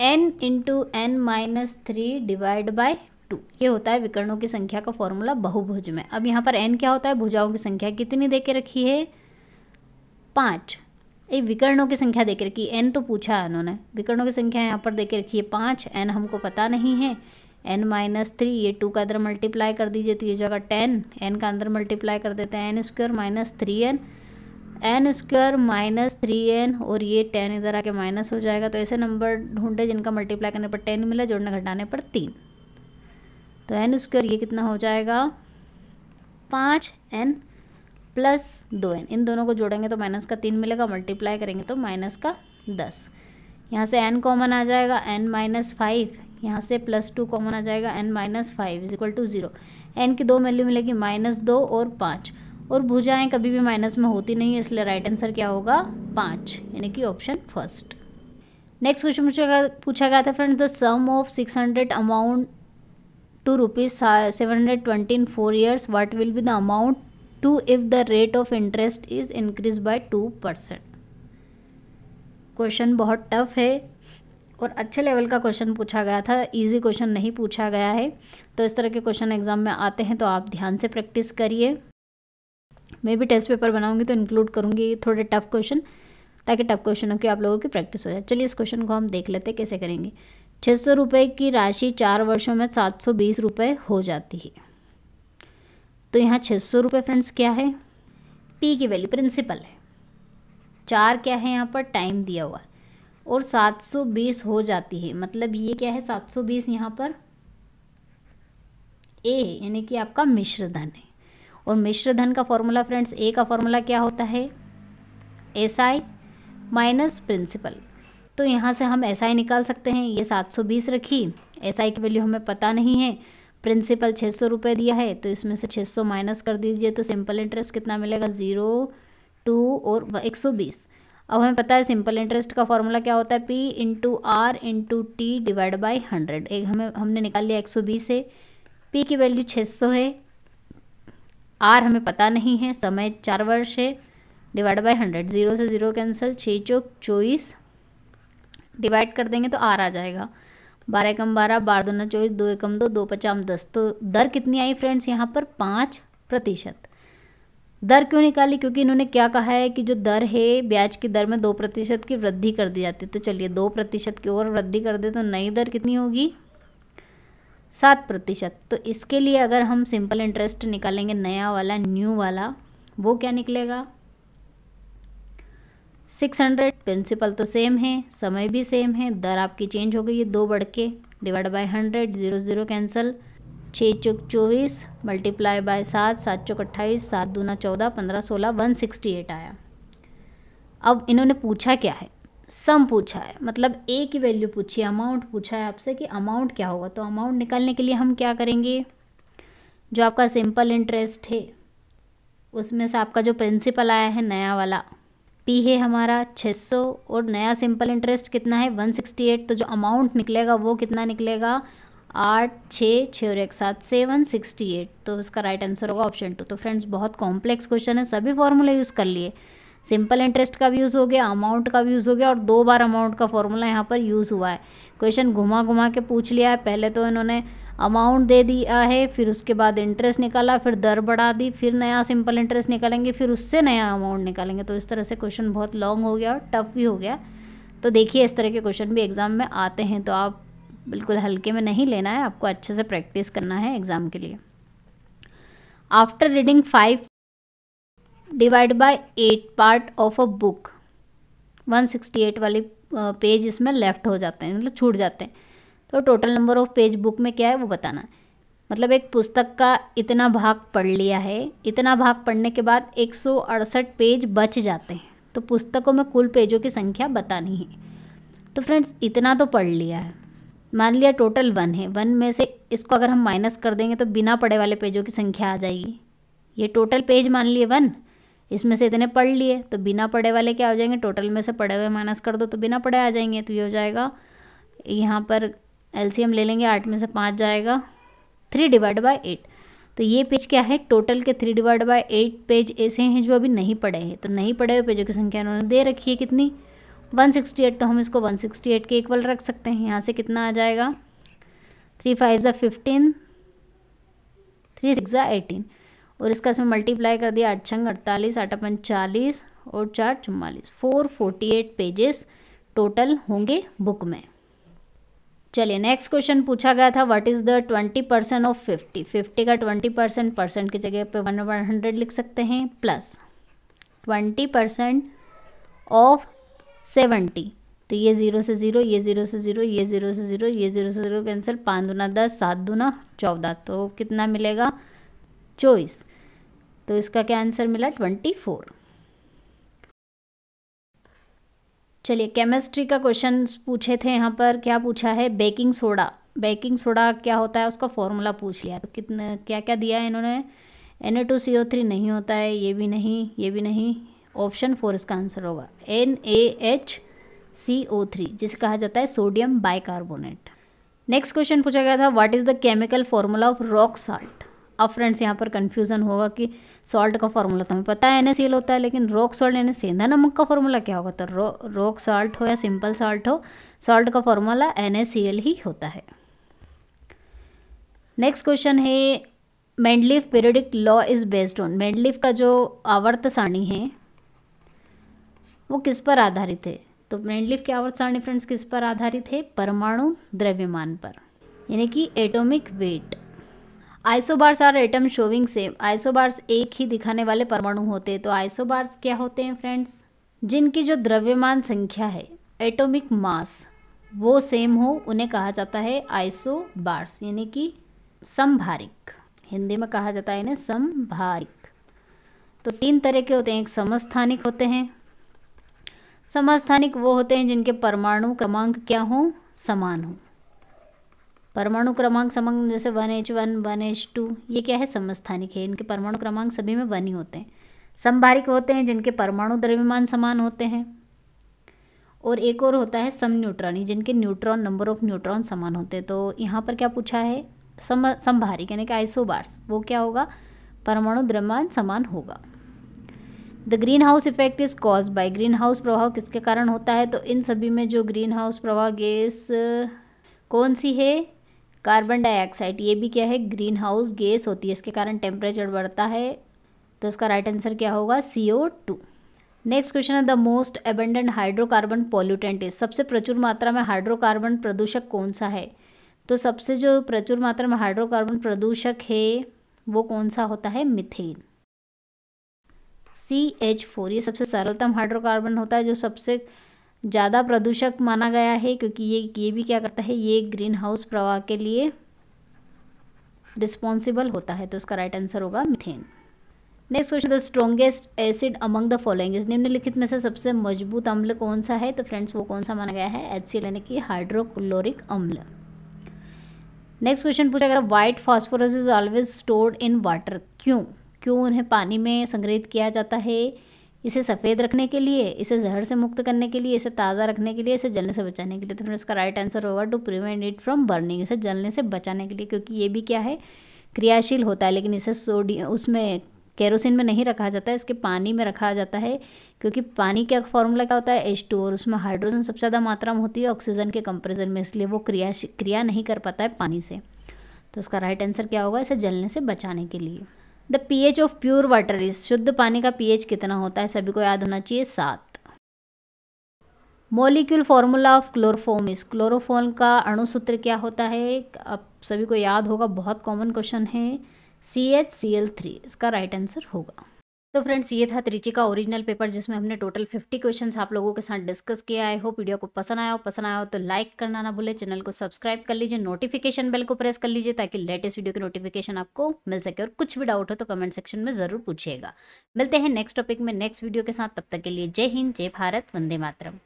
n into n minus 3 divide by 2। ये होता है विकर्णों की संख्या का फॉर्मूला बहुभुज में। अब यहाँ पर n क्या होता है? भुजाओं की संख्या कितनी दे के रखी है? 5। ये विकर्णों की संख्या दे के रखी है, n तो पूछा है उन्होंने, विकर्णों की संख्या यहाँ पर दे के रखी है 5, n हमको पता नहीं है, n माइनस 3, ये 2 का अंदर मल्टीप्लाई कर दीजिए तो ये जगह 10, n का अंदर मल्टीप्लाई कर देते हैं n square minus 3n, n square minus 3n, और ये 10 इधर आके माइनस हो जाएगा। तो ऐसे नंबर ढूंढे जिनका मल्टीप्लाई करने पर 10 मिला, जोड़ने घटाने पर 3। तो n स्क्वायर ये कितना हो जाएगा? 5n प्लस 2n, इन दोनों को जोड़ेंगे तो माइनस का 3 मिलेगा, मल्टीप्लाई करेंगे तो माइनस का 10। यहाँ से n कॉमन आ जाएगा, n माइनस 5, यहाँ से प्लस 2 कॉमन आ जाएगा, n minus 5 is equal to 0। n की 2 वैल्यू मिलेगी -2 और 5, और भुजाएं कभी भी माइनस में होती नहीं है, इसलिए राइट आंसर क्या होगा? 5, यानी कि ऑप्शन फर्स्ट। नेक्स्ट क्वेश्चन पूछा गया था friends, the sum of 600 amount to ₹720 in 4 years, what will be the amount to if the rate of interest is increase by 2%। क्वेश्चन बहुत टफ है और अच्छे लेवल का क्वेश्चन पूछा गया था, इजी क्वेश्चन नहीं पूछा गया है। तो इस तरह के क्वेश्चन एग्जाम में आते हैं तो आप ध्यान से प्रैक्टिस करिए। मैं भी टेस्ट पेपर बनाऊंगी तो इंक्लूड करूंगी थोड़े टफ क्वेश्चन, ताकि टफ क्वेश्चनों की आप लोगों की प्रैक्टिस हो जाए। चलिए इस क्वेश्चन को हम देख लेते हैं कैसे करेंगे। 600 रुपये की राशि 4 वर्षों में 720 रुपये हो जाती है। तो यहाँ 600 रुपये फ्रेंड्स क्या है, पी की वैल्यू प्रिंसिपल है, 4 क्या है यहाँ पर टाइम दिया हुआ है, और 720 हो जाती है, मतलब ये क्या है 720 यहाँ पर ए है, यानी कि आपका मिश्र धन है। और मिश्र धन का फॉर्मूला फ्रेंड्स, ए का फॉर्मूला क्या होता है, एस आई माइनस प्रिंसिपल। तो यहाँ से हम एस आई निकाल सकते हैं, ये 720 रखी, एस आई की वैल्यू हमें पता नहीं है, प्रिंसिपल 600 रुपये दिया है, तो इसमें से 600 माइनस कर दीजिए, तो सिंपल इंटरेस्ट कितना मिलेगा, 0, 2 और 120। अब हमें पता है सिंपल इंटरेस्ट का फॉर्मूला क्या होता है, P into R into T divide by 100। एक हमने निकाल लिया 120 है, P की वैल्यू 600 है, R हमें पता नहीं है, समय 4 वर्ष है, डिवाइड बाई 100, 0 से 0 कैंसिल, 6 चौक 24, डिवाइड कर देंगे तो R आ जाएगा, 12 एकम 12, 12 दूना 24, 2 एकम 2, 2 पचाम 10। तो दर कितनी आई फ्रेंड्स यहाँ पर 5%। दर क्यों निकाली, क्योंकि इन्होंने क्या कहा है कि जो दर है ब्याज की दर में 2% की वृद्धि कर दी जाती है। तो चलिए 2% की और वृद्धि कर दे तो नई दर कितनी होगी, 7%। तो इसके लिए अगर हम सिंपल इंटरेस्ट निकालेंगे नया वाला, न्यू वाला, वो क्या निकलेगा 600। प्रिंसिपल तो सेम है, समय भी सेम है, दर आपकी चेंज हो गई है 2 बढ़ के, divide by 100, 0 0 cancel, 6 Chowk 24 multiply by 7, 7 चौक 28, 7 दूना 14, 15 16, 168 आया। अब इन्होंने पूछा क्या है, सम पूछा है, मतलब ए की वैल्यू पूछी है, अमाउंट पूछा है आपसे कि अमाउंट क्या होगा। तो अमाउंट निकालने के लिए हम क्या करेंगे, जो आपका सिंपल इंटरेस्ट है उसमें से आपका जो प्रिंसिपल आया है नया वाला, पी है हमारा 600 और नया सिंपल इंटरेस्ट कितना है 168। तो जो अमाउंट निकलेगा वो कितना निकलेगा 8 6 6 और 1 7 768। तो इसका राइट आंसर होगा ऑप्शन 2। तो फ्रेंड्स बहुत कॉम्प्लेक्स क्वेश्चन है, सभी फॉर्मूले यूज़ कर लिए, सिंपल इंटरेस्ट का भी यूज़ हो गया, अमाउंट का भी यूज़ हो गया, और 2 बार अमाउंट का फॉर्मूला यहाँ पर यूज़ हुआ है। क्वेश्चन घुमा घुमा के पूछ लिया है, पहले तो इन्होंने अमाउंट दे दिया है, फिर उसके बाद इंटरेस्ट निकाला, फिर दर बढ़ा दी, फिर नया सिंपल इंटरेस्ट निकालेंगे, फिर उससे नया अमाउंट निकालेंगे। तो इस तरह से क्वेश्चन बहुत लॉन्ग हो गया और टफ भी हो गया। तो देखिए इस तरह के क्वेश्चन भी एग्ज़ाम में आते हैं, तो आप बिल्कुल हल्के में नहीं लेना है, आपको अच्छे से प्रैक्टिस करना है एग्ज़ाम के लिए। After reading 5 divide by 8 part of a book, 168 वाली पेज इसमें लेफ्ट हो जाते हैं, मतलब छूट जाते हैं। तो total number of page book में क्या है वो बताना है। मतलब एक पुस्तक का इतना भाग पढ़ लिया है, इतना भाग पढ़ने के बाद 168 पेज बच जाते हैं, तो पुस्तकों में कुल पेजों की संख्या बतानी है। तो फ्रेंड्स इतना तो पढ़ लिया है, मान लिया टोटल 1 है, 1 में से इसको अगर हम माइनस कर देंगे तो बिना पढ़े वाले पेजों की संख्या आ जाएगी। ये टोटल पेज मान लिए 1, इसमें से इतने पढ़ लिए, तो बिना पढ़े वाले क्या हो जाएंगे, टोटल में से पढ़े हुए माइनस कर दो तो बिना पढ़े आ जाएंगे। तो ये हो जाएगा, यहाँ पर एलसीएम ले लेंगे, 8 में से 5 जाएगा, 3 डिवाइड बाय 8। तो ये पेज क्या है, टोटल के 3 डिवाइड बाय 8 पेज ऐसे हैं जो अभी नहीं पढ़े हैं। तो नहीं पढ़े हुए पेजों की संख्या उन्होंने दे रखी है कितनी, 168। तो हम इसको 168 के इक्वल रख सकते हैं। यहाँ से कितना आ जाएगा, 3 5 15, 3 6 18, और इसका इसमें मल्टीप्लाई कर दिया, 8 6 48, 8 5 40 और 4 44, 448 पेजेस टोटल होंगे बुक में। चलिए नेक्स्ट क्वेश्चन पूछा गया था, व्हाट इज़ द 20% ऑफ 50। 50 का 20% परसेंट की जगह पे 100 लिख सकते हैं, प्लस 20% ऑफ 70। तो ये 0 से 0, ये 0 से 0, ये 0 से 0, ये 0 से 0 कैंसिल, 5 दूना 10, 7 दूना 14, तो कितना मिलेगा 24। तो इसका क्या आंसर मिला 24। चलिए केमिस्ट्री का क्वेश्चन पूछे थे, यहाँ पर क्या पूछा है, बेकिंग सोडा। बेकिंग सोडा क्या होता है उसका फॉर्मूला पूछ लिया। तो कितने क्या क्या दिया है इन्होंने, Na2CO3 नहीं होता है, ये भी नहीं, ये भी नहीं, ऑप्शन 4 इसका आंसर होगा, NaHCO3 जिसे कहा जाता है सोडियम बाइकार्बोनेट। नेक्स्ट क्वेश्चन पूछा गया था, what is the chemical formula of rock salt. अब फ्रेंड्स यहाँ पर कन्फ्यूज़न होगा कि सॉल्ट का फॉर्मूला तो हमें पता है NaCl होता है, लेकिन रॉक सॉल्ट यानी सेंधा नमक का फॉर्मूला क्या होगा। तो रॉक साल्ट हो या सिंपल साल्ट हो, सॉल्ट का फॉर्मूला NaCl ही होता है। नेक्स्ट क्वेश्चन है, Mendeleev periodic law is based on. Mendeleev का जो आवर्त सारणी है वो किस पर आधारित है। तो मेंडलीफ की आवर्त सारणी फ्रेंड्स किस पर आधारित है? परमाणु द्रव्यमान पर, यानी कि atomic weight. Isobars are atom showing same. Isobars एक ही दिखाने वाले परमाणु होते हैं। तो आइसोबार्स क्या होते हैं फ्रेंड्स? जिनकी जो द्रव्यमान संख्या है, एटॉमिक मास, वो सेम हो, उन्हें कहा जाता है आइसोबार्स, यानी कि समभारिक। हिंदी में कहा जाता है इन्हें समभारिक। तो 3 तरह के होते हैं। एक समस्थानिक होते हैं। समस्थानिक वो होते हैं जिनके परमाणु क्रमांक क्या हो? समान हो। परमाणु क्रमांक समान, जैसे 1H1 1H2, ये क्या है? समस्थानिक है। इनके परमाणु क्रमांक सभी में 1 ही होते हैं। समभारिक होते हैं जिनके परमाणु द्रव्यमान समान होते हैं। और एक और होता है सम न्यूट्रॉनी, जिनके न्यूट्रॉन, नंबर ऑफ न्यूट्रॉन समान होते हैं। तो यहाँ पर क्या पूछा है? समभारिक यानी कि आइसोबार्स, वो क्या होगा? परमाणु द्रव्यमान समान होगा। The green house effect is cause by. Green house प्रभाव किसके कारण होता है? तो इन सभी में जो ग्रीन हाउस प्रभाव गैस कौन सी है? Carbon dioxide. ये भी क्या है? ग्रीन हाउस गैस होती है। इसके कारण टेम्परेचर बढ़ता है। तो इसका राइट आंसर क्या होगा? CO2। नेक्स्ट क्वेश्चन है the most abundant hydrocarbon pollutant is. सबसे प्रचुर मात्रा में हाइड्रोकार्बन प्रदूषक कौन सा है? तो सबसे जो प्रचुर मात्रा में हाइड्रोकार्बन प्रदूषक है वो कौन सा होता है? Methane, CH4। ये सबसे सरलतम हाइड्रोकार्बन होता है, जो सबसे ज़्यादा प्रदूषक माना गया है, क्योंकि ये भी क्या करता है? ये ग्रीन हाउस प्रवाह के लिए रिस्पॉन्सिबल होता है। तो इसका राइट आंसर होगा methane. Next question the strongest acid among the following is. निम्नलिखित में से सबसे मजबूत अम्ल कौन सा है? तो फ्रेंड्स वो कौन सा माना गया है? HCl, यानी कि हाइड्रोक्लोरिक अम्ल। नेक्स्ट क्वेश्चन पूछा गया white phosphorus is always stored in water. क्यों उन्हें पानी में संग्रहित किया जाता है? इसे सफ़ेद रखने के लिए, इसे जहर से मुक्त करने के लिए, इसे ताज़ा रखने के लिए, इसे जलने से बचाने के लिए। तो फिर इसका राइट आंसर होगा to prevent it from burning. इसे जलने से बचाने के लिए, क्योंकि ये भी क्या है? क्रियाशील होता है। लेकिन इसे सोडियम, उसमें केरोसिन में नहीं रखा जाता है, इसके पानी में रखा जाता है। क्योंकि पानी का फॉर्मूला क्या होता है? H2, और उसमें हाइड्रोजन सबसे ज़्यादा मात्रा में होती है ऑक्सीजन के कंपेरिजन में, इसलिए वो क्रिया नहीं कर पाता है पानी से। तो उसका राइट आंसर क्या होगा? इसे जलने से बचाने के लिए। The pH of pure water is. शुद्ध पानी का pH कितना होता है? सभी को याद होना चाहिए, 7। Molecule formula of chloroform is. Chloroform का अणुसूत्र क्या होता है? अब सभी को याद होगा, बहुत कॉमन क्वेश्चन है, CHCl3। इसका राइट आंसर होगा। तो फ्रेंड्स ये था त्रिची का ओरिजिनल पेपर, जिसमें हमने टोटल 50 क्वेश्चंस आप लोगों के साथ डिस्कस किया। आई होप वीडियो को पसंद आया हो तो लाइक करना ना भूले, चैनल को सब्सक्राइब कर लीजिए, नोटिफिकेशन बेल को प्रेस कर लीजिए, ताकि लेटेस्ट वीडियो की नोटिफिकेशन आपको मिल सके। और कुछ भी डाउट हो तो कमेंट सेक्शन में ज़रूर पूछिएगा। मिलते हैं नेक्स्ट टॉपिक में नेक्स्ट वीडियो के साथ। तब तक के लिए जय हिंद, जय भारत, वंदे मातरम।